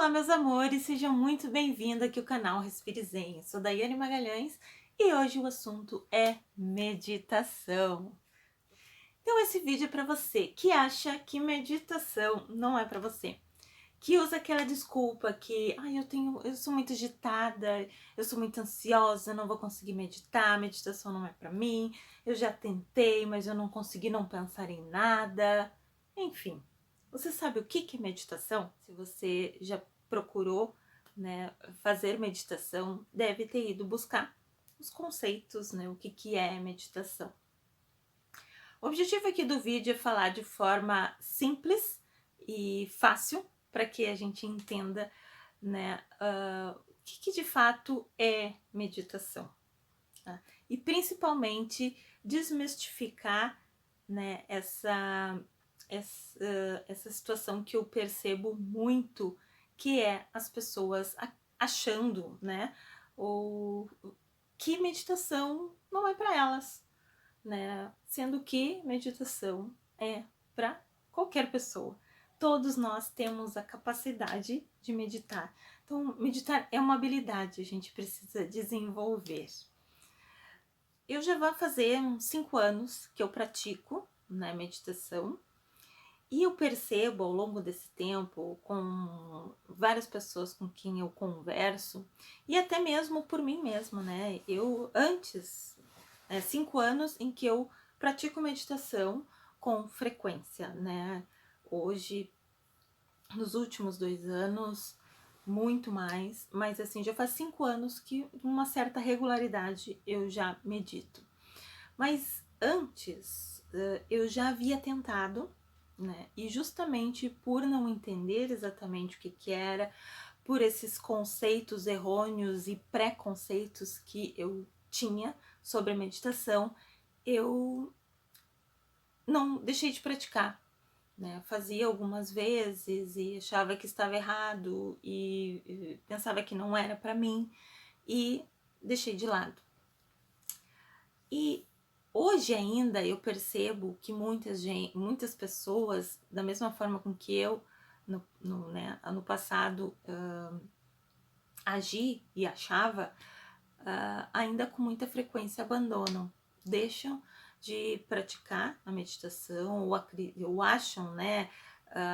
Olá, meus amores, sejam muito bem-vindos aqui ao canal Respire Zen. Eu sou Daiane Magalhães e hoje o assunto é meditação. Então esse vídeo é para você que acha que meditação não é para você, que usa aquela desculpa que eu sou muito agitada, eu sou muito ansiosa, não vou conseguir meditar, meditação não é para mim, eu já tentei, mas eu não consegui não pensar em nada. Enfim, você sabe o que é meditação? Se você já procurou, né, fazer meditação, deve ter ido buscar os conceitos, né, o que é meditação. O objetivo aqui do vídeo é falar de forma simples e fácil para que a gente entenda, né, o que de fato é meditação, tá? E principalmente desmistificar, né, essa situação que eu percebo muito, que é as pessoas achando, né, ou que meditação não é para elas, né? Sendo que meditação é para qualquer pessoa. Todos nós temos a capacidade de meditar. Então, meditar é uma habilidade, a gente precisa desenvolver. Eu já vou fazer uns 5 anos que eu pratico, né, meditação. E eu percebo ao longo desse tempo, com várias pessoas com quem eu converso, e até mesmo por mim mesma, né? Eu antes, 5 anos em que eu pratico meditação com frequência, né? Hoje, nos últimos 2 anos, muito mais, mas assim, já faz 5 anos que, com uma certa regularidade, eu já medito. Mas antes, eu já havia tentado, né? E justamente por não entender exatamente o que era, por esses conceitos errôneos e preconceitos que eu tinha sobre a meditação, eu não deixei de praticar, né? Fazia algumas vezes e achava que estava errado e pensava que não era para mim e deixei de lado. E hoje ainda eu percebo que muitas pessoas, da mesma forma com que eu no passado agi e achava, ainda com muita frequência abandonam, deixam de praticar a meditação ou acham, né,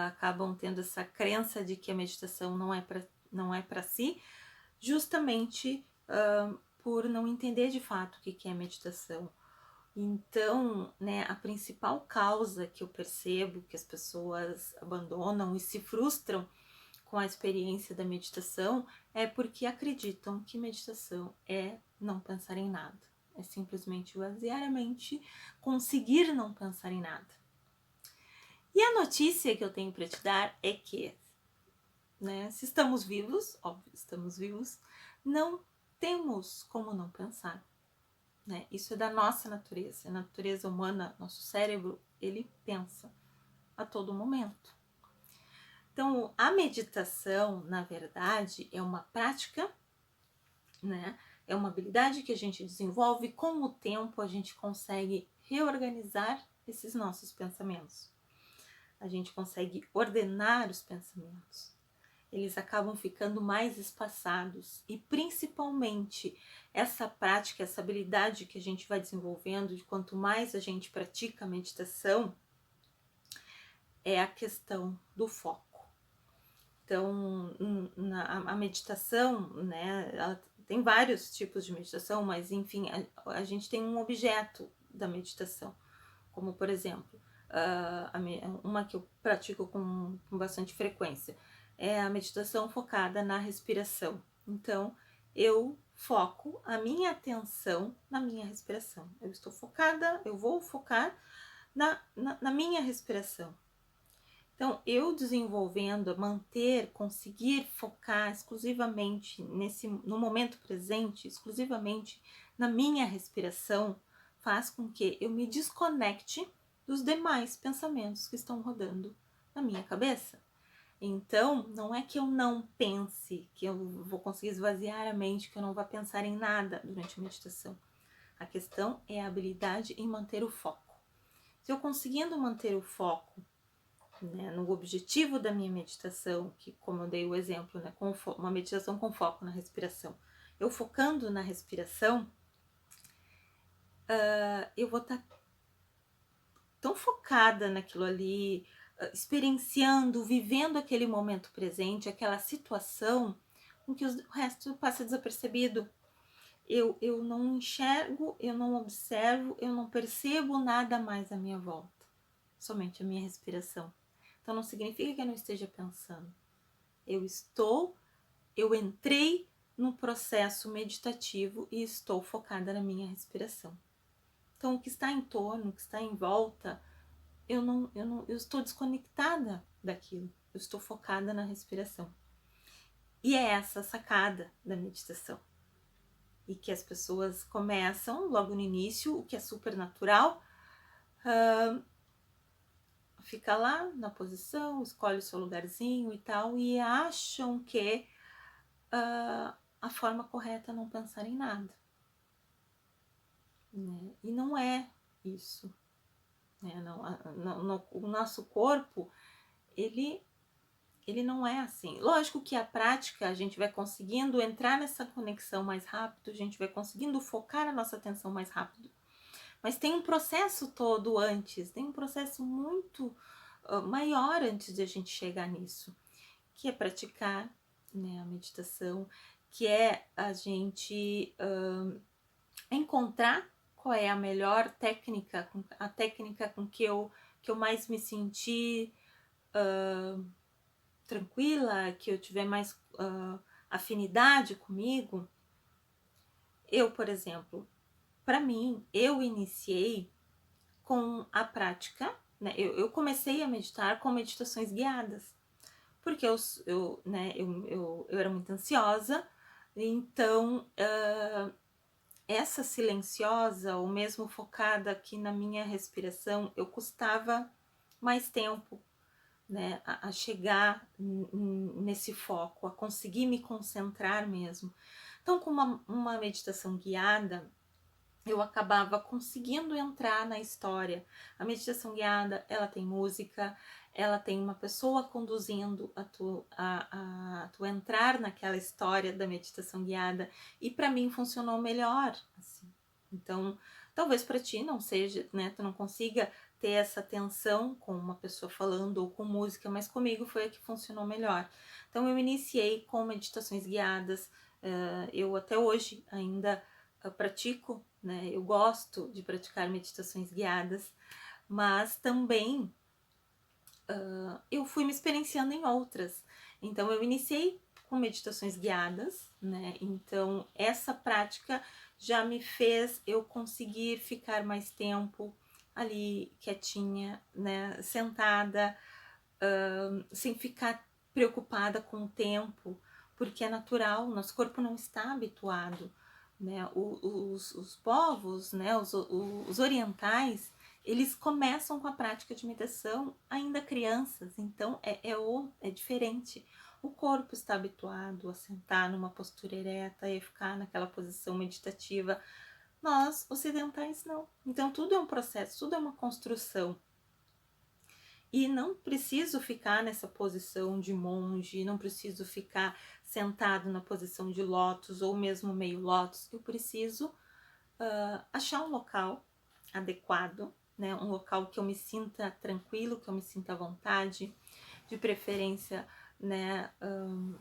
acabam tendo essa crença de que a meditação não é para si, justamente por não entender de fato o que é meditação. Então, né, a principal causa que eu percebo que as pessoas abandonam e se frustram com a experiência da meditação é porque acreditam que meditação é não pensar em nada. É simplesmente esvaziar a mente, conseguir não pensar em nada. E a notícia que eu tenho para te dar é que, né, se estamos vivos, óbvio, estamos vivos, não temos como não pensar. Né? Isso é da nossa natureza, a natureza humana, nosso cérebro, ele pensa a todo momento. Então, a meditação, na verdade, é uma prática, né? É uma habilidade que a gente desenvolve, com o tempo a gente consegue reorganizar esses nossos pensamentos. A gente consegue ordenar os pensamentos. Eles acabam ficando mais espaçados e principalmente essa prática, essa habilidade que a gente vai desenvolvendo, de quanto mais a gente pratica a meditação, é a questão do foco. Então, a meditação, né, ela tem vários tipos de meditação, mas enfim, a gente tem um objeto da meditação, como por exemplo, uma que eu pratico com bastante frequência, é a meditação focada na respiração. Então, eu foco a minha atenção na minha respiração. Eu estou focada, eu vou focar na minha respiração. Então, eu desenvolvendo, conseguir focar exclusivamente no momento presente, exclusivamente na minha respiração, faz com que eu me desconecte dos demais pensamentos que estão rodando na minha cabeça. Então, não é que eu não pense, que eu vou conseguir esvaziar a mente, que eu não vou pensar em nada durante a meditação. A questão é a habilidade em manter o foco. Se eu conseguindo manter o foco né, no objetivo da minha meditação, que como eu dei o exemplo, né, uma meditação com foco na respiração, eu focando na respiração, eu vou estar tão focada naquilo ali, experienciando, vivendo aquele momento presente, aquela situação, com que o resto passa desapercebido. Eu não enxergo, eu não observo, eu não percebo nada mais à minha volta, somente a minha respiração. Então não significa que eu não esteja pensando. Eu entrei num processo meditativo e estou focada na minha respiração. Então o que está em torno, o que está em volta, eu estou desconectada daquilo. Eu estou focada na respiração. E é essa a sacada da meditação. E que as pessoas começam logo no início, o que é super natural, fica lá na posição, escolhe o seu lugarzinho e tal, e acham que a forma correta é não pensar em nada. Né? E não é isso. Né? O nosso corpo, ele não é assim. Lógico que a prática, a gente vai conseguindo entrar nessa conexão mais rápido, a gente vai conseguindo focar a nossa atenção mais rápido. Mas tem um processo todo antes, tem um processo muito maior antes de a gente chegar nisso, que é praticar, né, a meditação, que é a gente encontrar qual é a melhor técnica, a técnica com que eu mais me senti tranquila, que eu tiver mais afinidade comigo. Eu, por exemplo, para mim, eu iniciei com a prática, né? Eu comecei a meditar com meditações guiadas, porque eu era muito ansiosa, então essa silenciosa, ou mesmo focada aqui na minha respiração, eu custava mais tempo, né, a chegar nesse foco, a conseguir me concentrar mesmo. Então, com uma meditação guiada, eu acabava conseguindo entrar na história. A meditação guiada, ela tem música, ela tem uma pessoa conduzindo a tu entrar naquela história da meditação guiada, e para mim funcionou melhor, assim. Então, talvez para ti não seja, né, tu não consiga ter essa atenção com uma pessoa falando ou com música, mas comigo foi a que funcionou melhor. Então eu iniciei com meditações guiadas, eu até hoje ainda pratico, né? Eu gosto de praticar meditações guiadas, mas também eu fui me experienciando em outras. Então eu iniciei com meditações guiadas, né? Então essa prática já me fez eu conseguir ficar mais tempo ali quietinha, né? Sentada, sem ficar preocupada com o tempo, porque é natural, nosso corpo não está habituado, né? Os povos, né? Os orientais, eles começam com a prática de meditação ainda crianças, então é diferente. O corpo está habituado a sentar numa postura ereta e ficar naquela posição meditativa. Nós, ocidentais, não. Então tudo é um processo, tudo é uma construção. E não preciso ficar nessa posição de monge, não preciso ficar sentado na posição de lótus ou mesmo meio lótus. Eu preciso achar um local adequado, né? Um local que eu me sinta tranquilo, que eu me sinta à vontade, de preferência, né? Um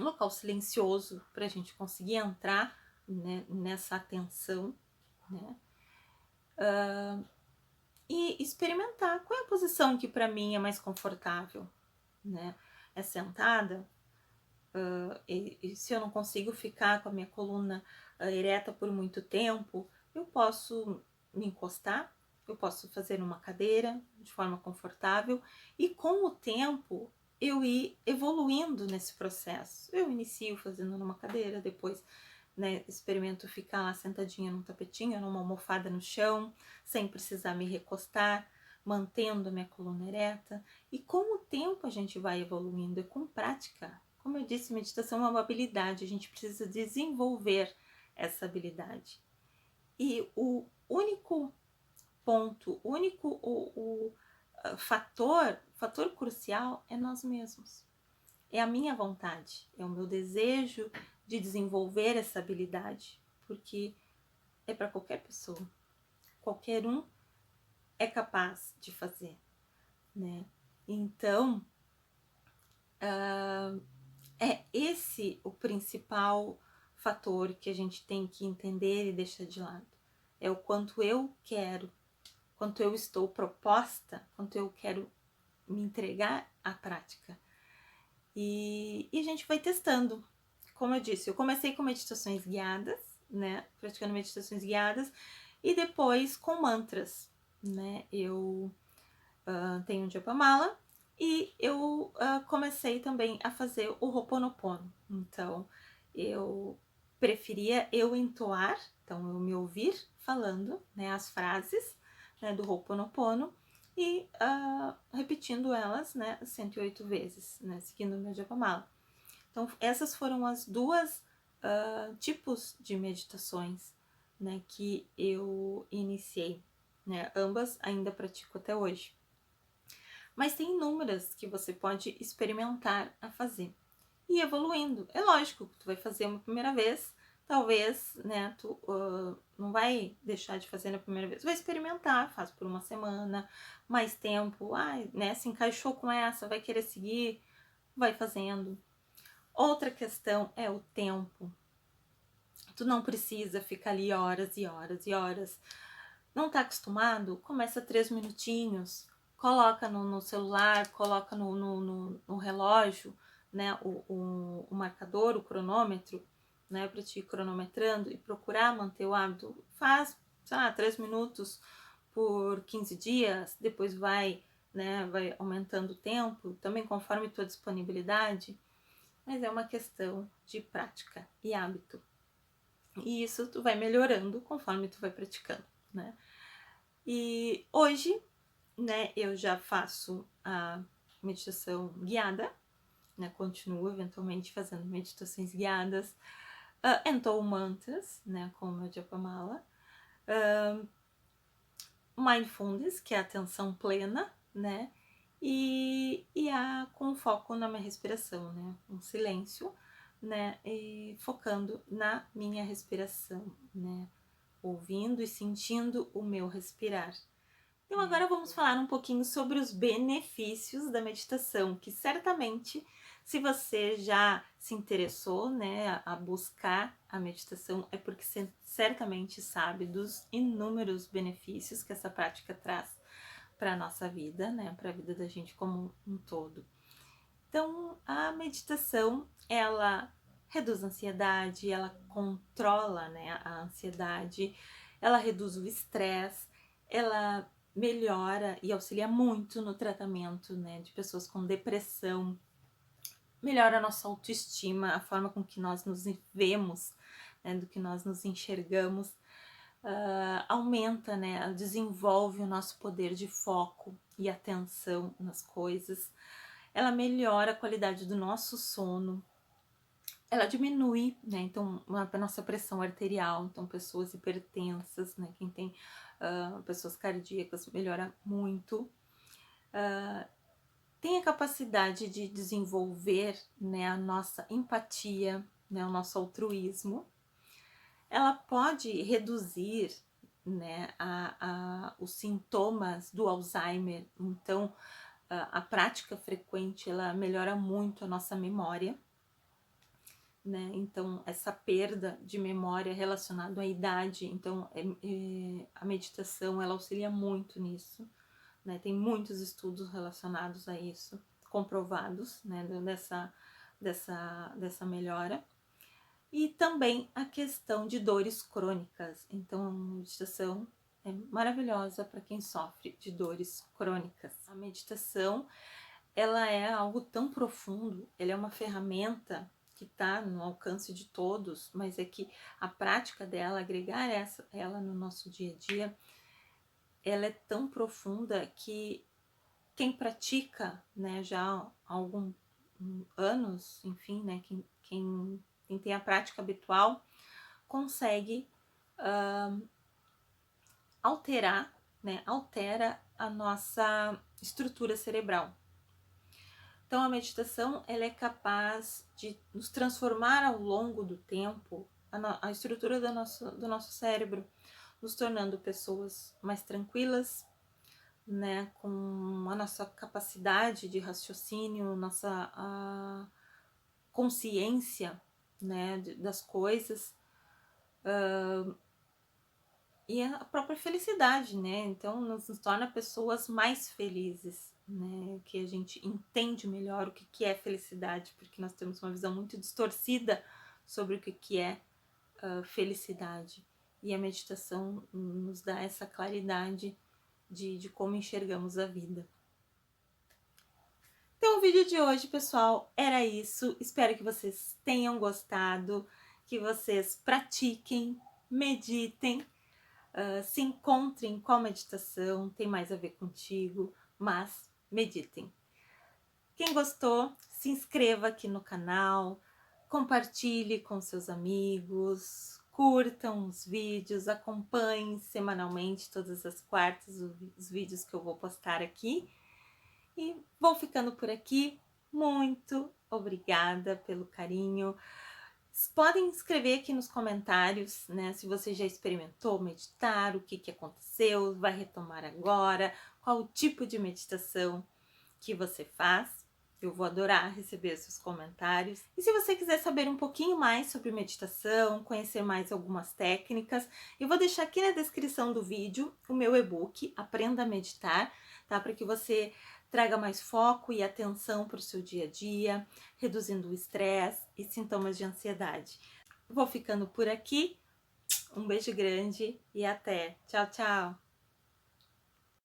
local silencioso para a gente conseguir entrar, né, nessa atenção, né? E experimentar qual é a posição que para mim é mais confortável, né? É sentada, e se eu não consigo ficar com a minha coluna ereta por muito tempo, eu posso me encostar, eu posso fazer numa cadeira de forma confortável, e com o tempo eu ir evoluindo nesse processo. Eu inicio fazendo numa cadeira, depois, né, experimento ficar lá sentadinha num tapetinho, numa almofada no chão, sem precisar me recostar, mantendo a minha coluna ereta. E com o tempo a gente vai evoluindo, e com prática. Como eu disse, meditação é uma habilidade, a gente precisa desenvolver essa habilidade. E o único ponto, fator crucial é nós mesmos. É a minha vontade, é o meu desejo de desenvolver essa habilidade, porque é para qualquer pessoa. Qualquer um é capaz de fazer, né? Então, é esse o principal fator que a gente tem que entender e deixar de lado. É o quanto eu quero, quanto eu estou proposta, quanto eu quero me entregar à prática. E a gente vai testando. Como eu disse, eu comecei com meditações guiadas, né? Praticando meditações guiadas, e depois com mantras, né? Eu tenho um Japamala e eu comecei também a fazer o Ho'oponopono. Então, eu preferia eu entoar, então eu me ouvir falando, né, as frases, né, do Ho'oponopono e repetindo elas, né, 108 vezes, né, seguindo o meu Japamala. Então, essas foram as duas tipos de meditações, né, que eu iniciei, né, ambas ainda pratico até hoje. Mas tem inúmeras que você pode experimentar a fazer e evoluindo. É lógico que tu vai fazer uma primeira vez, talvez, né, tu não vai deixar de fazer na primeira vez, vai experimentar, faz por uma semana, mais tempo, né, se encaixou com essa, vai querer seguir, vai fazendo. Outra questão é o tempo. Tu não precisa ficar ali horas e horas e horas. Não tá acostumado? Começa 3 minutinhos, coloca no celular, coloca no relógio, né, o marcador, o cronômetro, né, para te ir cronometrando e procurar manter o hábito. Faz, sei lá, 3 minutos por 15 dias, depois vai, né, vai aumentando o tempo, também conforme tua disponibilidade, mas é uma questão de prática e hábito. E isso tu vai melhorando conforme tu vai praticando, né? E hoje, né, eu já faço a meditação guiada, né, continuo eventualmente fazendo meditações guiadas, entoo mantras, né, com o meu Japamala, mindfulness, que é a atenção plena, né, e com foco na minha respiração, né, um silêncio, né, e focando na minha respiração, né, ouvindo e sentindo o meu respirar. Então agora vamos falar um pouquinho sobre os benefícios da meditação, que certamente, se você já se interessou, né, a buscar a meditação, é porque você certamente sabe dos inúmeros benefícios que essa prática traz para a nossa vida, né, para a vida da gente como um todo. Então, a meditação, ela reduz a ansiedade, ela controla, né, a ansiedade, ela reduz o estresse, ela melhora e auxilia muito no tratamento, né, de pessoas com depressão, melhora a nossa autoestima, a forma com que nós nos vemos, né, do que nós nos enxergamos, aumenta, né, desenvolve o nosso poder de foco e atenção nas coisas, ela melhora a qualidade do nosso sono, ela diminui, né, então a nossa pressão arterial, então pessoas hipertensas, né, quem tem pessoas cardíacas melhora muito, tem a capacidade de desenvolver, né, a nossa empatia, né, o nosso altruísmo, ela pode reduzir, né, os sintomas do Alzheimer, então a prática frequente ela melhora muito a nossa memória, né? Então essa perda de memória relacionada à idade, então a meditação ela auxilia muito nisso, né? Tem muitos estudos relacionados a isso, comprovados, né? Dessa melhora. E também a questão de dores crônicas. Então a meditação é maravilhosa para quem sofre de dores crônicas. A meditação ela é algo tão profundo, ela é uma ferramenta que está no alcance de todos, mas é que a prática dela, agregar ela no nosso dia a dia, ela é tão profunda que quem pratica, né, já há alguns anos, enfim, né, quem tem a prática habitual, consegue alterar, né, altera a nossa estrutura cerebral. Então a meditação ela é capaz de nos transformar ao longo do tempo a estrutura do nosso cérebro, nos tornando pessoas mais tranquilas, né, com a nossa capacidade de raciocínio, nossa consciência, né, das coisas, e a própria felicidade, né? Então nos torna pessoas mais felizes, né? Que a gente entende melhor o que é felicidade, porque nós temos uma visão muito distorcida sobre o que é felicidade. E a meditação nos dá essa claridade de como enxergamos a vida. Então o vídeo de hoje, pessoal, era isso. Espero que vocês tenham gostado, que vocês pratiquem, meditem, se encontrem com a meditação, tem mais a ver contigo, mas meditem. Quem gostou, se inscreva aqui no canal, compartilhe com seus amigos, curtam os vídeos, acompanhem semanalmente todas as quartas os vídeos que eu vou postar aqui. E vou ficando por aqui. Muito obrigada pelo carinho. Podem escrever aqui nos comentários, né, se você já experimentou meditar, o que aconteceu, vai retomar agora, qual o tipo de meditação que você faz. Eu vou adorar receber seus comentários. E se você quiser saber um pouquinho mais sobre meditação, conhecer mais algumas técnicas, eu vou deixar aqui na descrição do vídeo o meu e-book Aprenda a Meditar, tá? Para que você traga mais foco e atenção para o seu dia a dia, reduzindo o estresse e sintomas de ansiedade. Vou ficando por aqui. Um beijo grande e até. Tchau, tchau!